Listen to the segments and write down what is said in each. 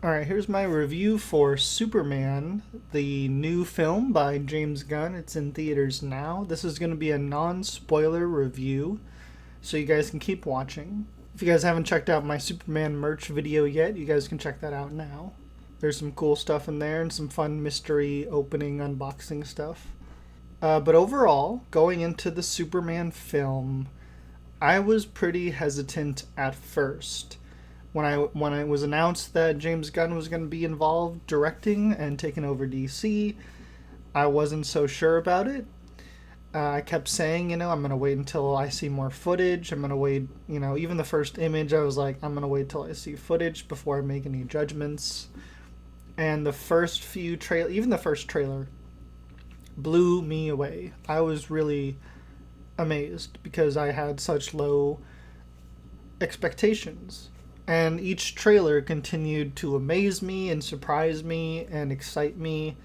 Alright, here's my review for Superman, the new film by James Gunn. It's in theaters now. This is going to be a non spoiler review, so you guys can keep watching. If you guys haven't checked out my Superman merch video yet, you guys can check that out now. There's some cool stuff in there and some fun mystery opening unboxing stuff. But overall, going into the Superman film, I was pretty hesitant at first. When it was announced that James Gunn was going to be involved directing and taking over DC, I wasn't so sure about it. I kept saying, I'm going to wait until I see more footage. I'm going to wait, even the first image, I was like, I'm going to wait till I see footage before I make any judgments. And the first even the first trailer, blew me away. I was really amazed because I had such low expectations. And each trailer continued to amaze me and surprise me and excite me.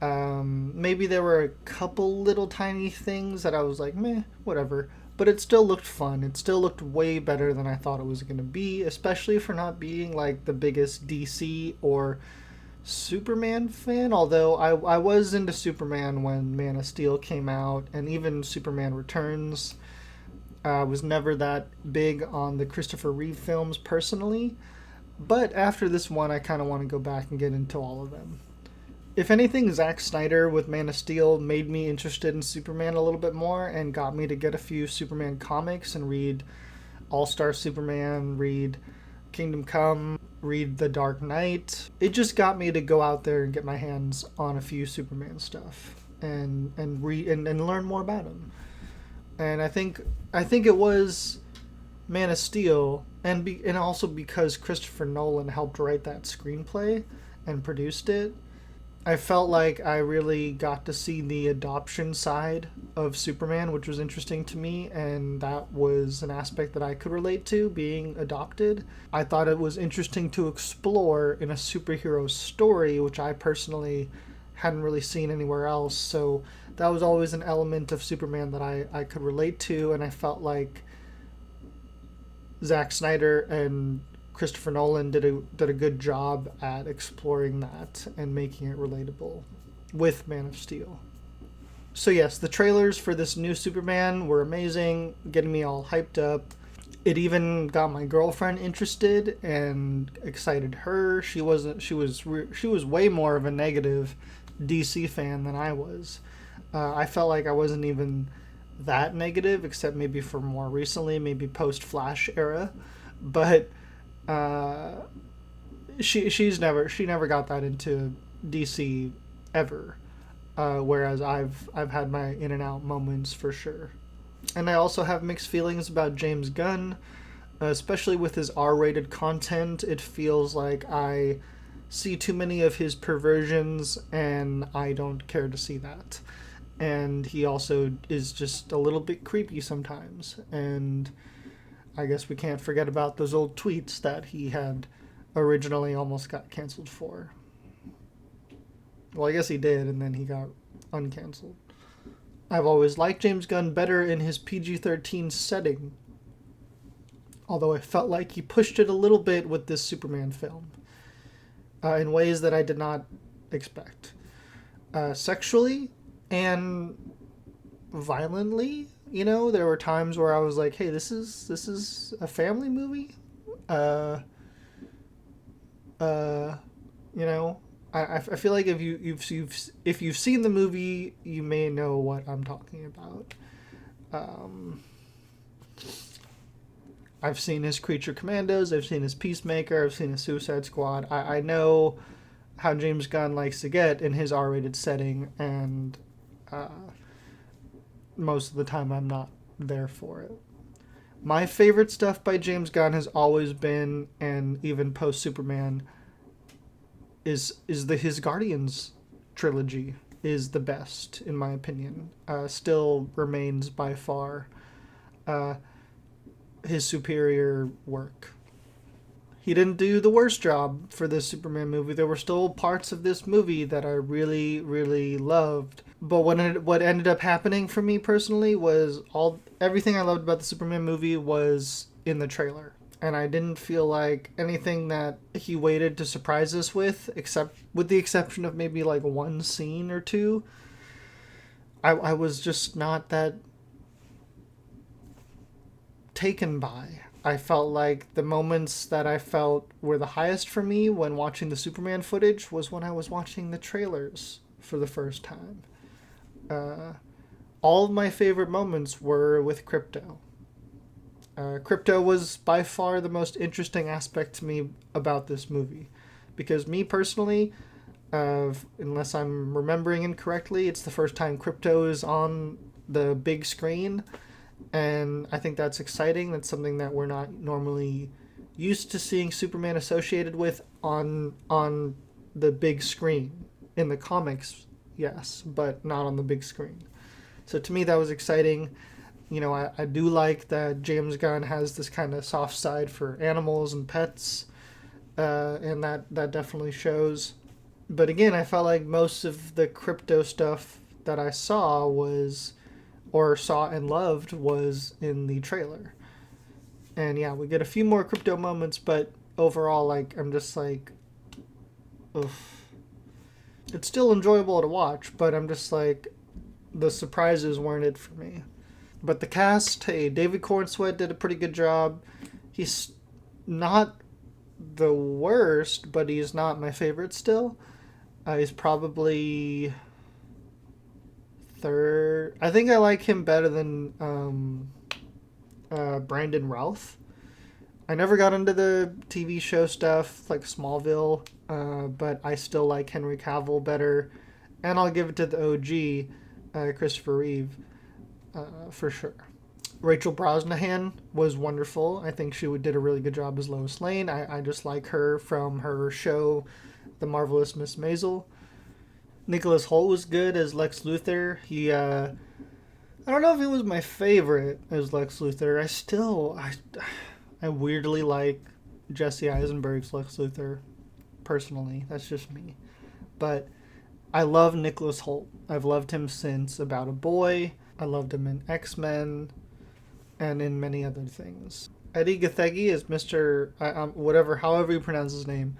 Maybe there were a couple little tiny things that I was like, meh, whatever. But it still looked fun. It still looked way better than I thought it was going to be, especially for not being like the biggest DC or Superman fan. Although I was into Superman when Man of Steel came out, and even Superman Returns. Was never that big on the Christopher Reeve films personally, but after this one, I kind of want to go back and get into all of them. If anything, Zack Snyder with Man of Steel made me interested in Superman a little bit more and got me to get a few Superman comics and read All Star Superman, read Kingdom Come, read The Dark Knight. It just got me to go out there and get my hands on a few Superman stuff and learn more about him. And I think it was Man of Steel, and also because Christopher Nolan helped write that screenplay and produced it. I felt like I really got to see the adoption side of Superman, which was interesting to me, and that was an aspect that I could relate to, being adopted. I thought it was interesting to explore in a superhero story, which I personally hadn't really seen anywhere else. So that was always an element of Superman that I could relate to, and I felt like Zack Snyder and Christopher Nolan did a good job at exploring that and making it relatable with Man of Steel. So yes, the trailers for this new Superman were amazing, getting me all hyped up. It even got my girlfriend interested and excited her. She was way more of a negative DC fan than I was. I felt like I wasn't even that negative, except maybe for more recently, maybe post Flash era. But she never got that into DC ever. Whereas I've had my in and out moments for sure. And I also have mixed feelings about James Gunn, especially with his R-rated content. It feels like I see too many of his perversions, and I don't care to see that. And he also is just a little bit creepy sometimes. And I guess we can't forget about those old tweets that he had originally almost got canceled for. Well, I guess he did, and then he got uncanceled. I've always liked James Gunn better in his PG-13 setting, although I felt like he pushed it a little bit with this Superman film, in ways that I did not expect. Sexually and violently, there were times where I was like, hey, this is a family movie? I feel like if you've seen the movie, you may know what I'm talking about. I've seen his Creature Commandos, I've seen his Peacemaker, I've seen his Suicide Squad. I know how James Gunn likes to get in his R-rated setting, and most of the time I'm not there for it. My favorite stuff by James Gunn has always been, and even post Superman, is his Guardians trilogy is the best in my opinion. Still remains by far his superior work. He didn't do the worst job for this Superman movie. There were still parts of this movie that I really, really loved. But what ended up happening for me personally was everything I loved about the Superman movie was in the trailer. and I didn't feel like anything that he waited to surprise us with, except with the exception of maybe like one scene or two. I was just not that taken by. I felt like the moments that I felt were the highest for me when watching the Superman footage was when I was watching the trailers for the first time. Uh, all of my favorite moments were with Crypto. Crypto was by far the most interesting aspect to me about this movie. Because me personally, unless I'm remembering incorrectly, it's the first time Crypto is on the big screen. And I think that's exciting. That's something that we're not normally used to seeing Superman associated with on the big screen. In the comics, yes, but not on the big screen. So to me, that was exciting. I do like that James Gunn has this kind of soft side for animals and pets, and that definitely shows. But again, I felt like most of the crypto stuff that I saw and loved was in the trailer. And yeah, we get a few more crypto moments, but overall, like, I'm just like, ugh. It's still enjoyable to watch, but I'm just like, the surprises weren't it for me. But the cast, hey, David Corenswet did a pretty good job. He's not the worst, but he's not my favorite still. He's probably third. I think I like him better than Brandon Routh. I never got into the TV show stuff like Smallville, but I still like Henry Cavill better. And I'll give it to the OG, Christopher Reeve, for sure. Rachel Brosnahan was wonderful. I think she did a really good job as Lois Lane. I just like her from her show, The Marvelous Miss Maisel. Nicholas Hoult was good as Lex Luthor. I don't know if he was my favorite as Lex Luthor. I weirdly like Jesse Eisenberg's Lex Luthor, personally. That's just me. But I love Nicholas Hoult. I've loved him since About a Boy. I loved him in X-Men and in many other things. Eddie Gathegi as however you pronounce his name,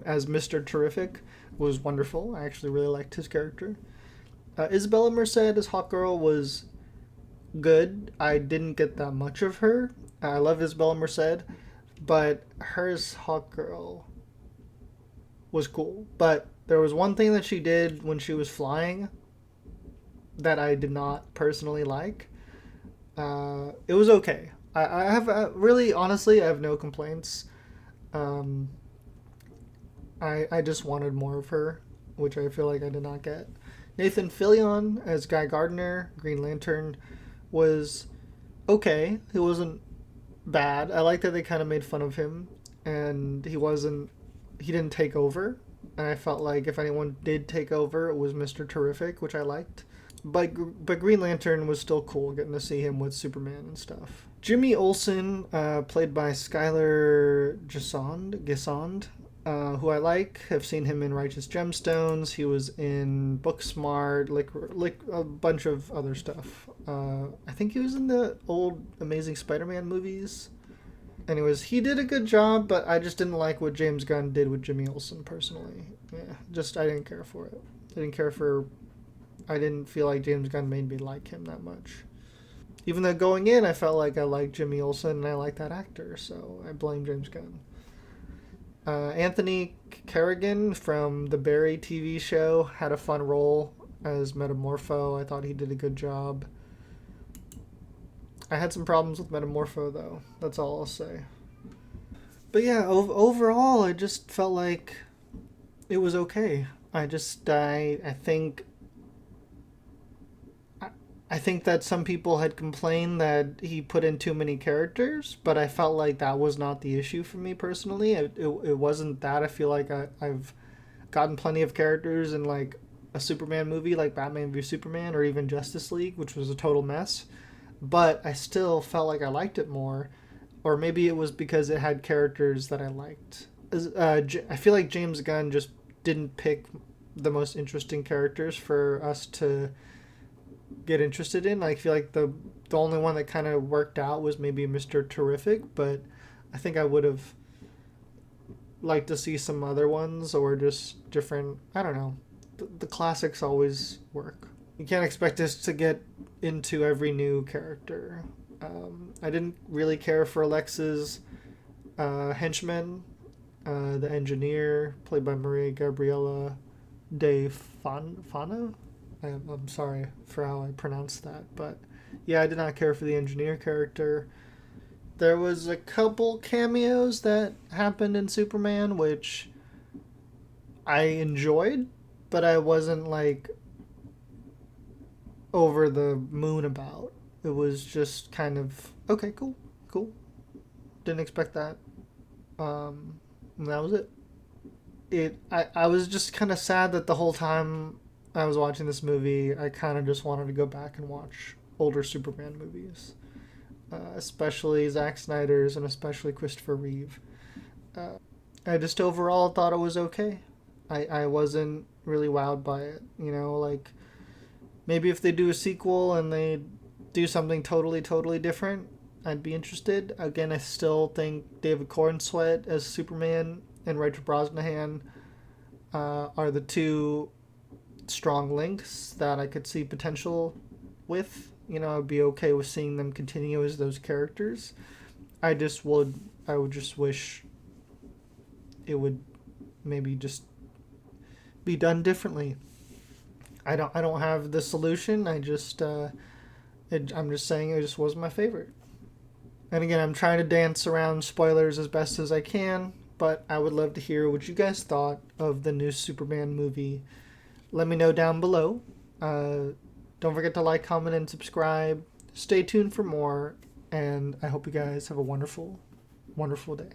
as Mr. Terrific was wonderful. I actually really liked his character. Isabella Merced as Hawkgirl was good. I didn't get that much of her. I love Isabella Merced, but her as Hawkgirl was cool. But there was one thing that she did when she was flying that I did not personally like. It was okay. I have really, honestly, I have no complaints. Um, I just wanted more of her, which I feel like I did not get. Nathan Fillion as Guy Gardner, Green Lantern, was okay. He wasn't bad. I like that they kind of made fun of him, and he didn't take over. And I felt like if anyone did take over, it was Mr. Terrific, which I liked. But Green Lantern was still cool, getting to see him with Superman and stuff. Jimmy Olsen, played by Skylar Gisond, who I like. Have seen him in Righteous Gemstones. He was in Booksmart, like a bunch of other stuff. I think he was in the old Amazing Spider-Man movies. Anyways, he did a good job, but I just didn't like what James Gunn did with Jimmy Olsen personally. Yeah, I didn't care for it. I didn't feel like James Gunn made me like him that much. Even though going in, I felt like I liked Jimmy Olsen and I liked that actor, so I blame James Gunn. Anthony Carrigan from the Barry TV show had a fun role as Metamorpho. I thought he did a good job. I had some problems with Metamorpho, though. That's all I'll say. But yeah, overall, I just felt like it was okay. I think I think that some people had complained that he put in too many characters, but I felt like that was not the issue for me personally. It wasn't that. I feel like I've gotten plenty of characters in like a Superman movie like Batman v Superman or even Justice League, which was a total mess. But I still felt like I liked it more. Or maybe it was because it had characters that I liked. I feel like James Gunn just didn't pick the most interesting characters for us to get interested in. I feel like the only one that kind of worked out was maybe Mr. Terrific, but I think I would have liked to see some other ones or just different. I don't know. The classics always work. You can't expect us to get into every new character. I didn't really care for Alexa's henchman, the engineer, played by Maria Gabriela de Fana. I'm sorry for how I pronounced that, but yeah, I did not care for the engineer character. There was a couple cameos that happened in Superman, which I enjoyed, but I wasn't like over the moon about. It was just kind of okay, cool, cool. Didn't expect that. And that was it. I was just kind of sad that the whole time I was watching this movie, I kind of just wanted to go back and watch older Superman movies, especially Zack Snyder's and especially Christopher Reeve. I just overall thought it was okay. I wasn't really wowed by it. You know, like maybe if they do a sequel and they do something totally different, I'd be interested. Again, I still think David Corenswet as Superman and Richard Brosnahan are the two strong links that I could see potential with. You know, I'd be okay with seeing them continue as those characters. I would just wish it would maybe just be done differently. I don't have the solution. I'm just saying it just wasn't my favorite. And again, I'm trying to dance around spoilers as best as I can, but I would love to hear what you guys thought of the new Superman movie. Let me know down below. Don't forget to like, comment, and subscribe. Stay tuned for more, and I hope you guys have a wonderful, wonderful day.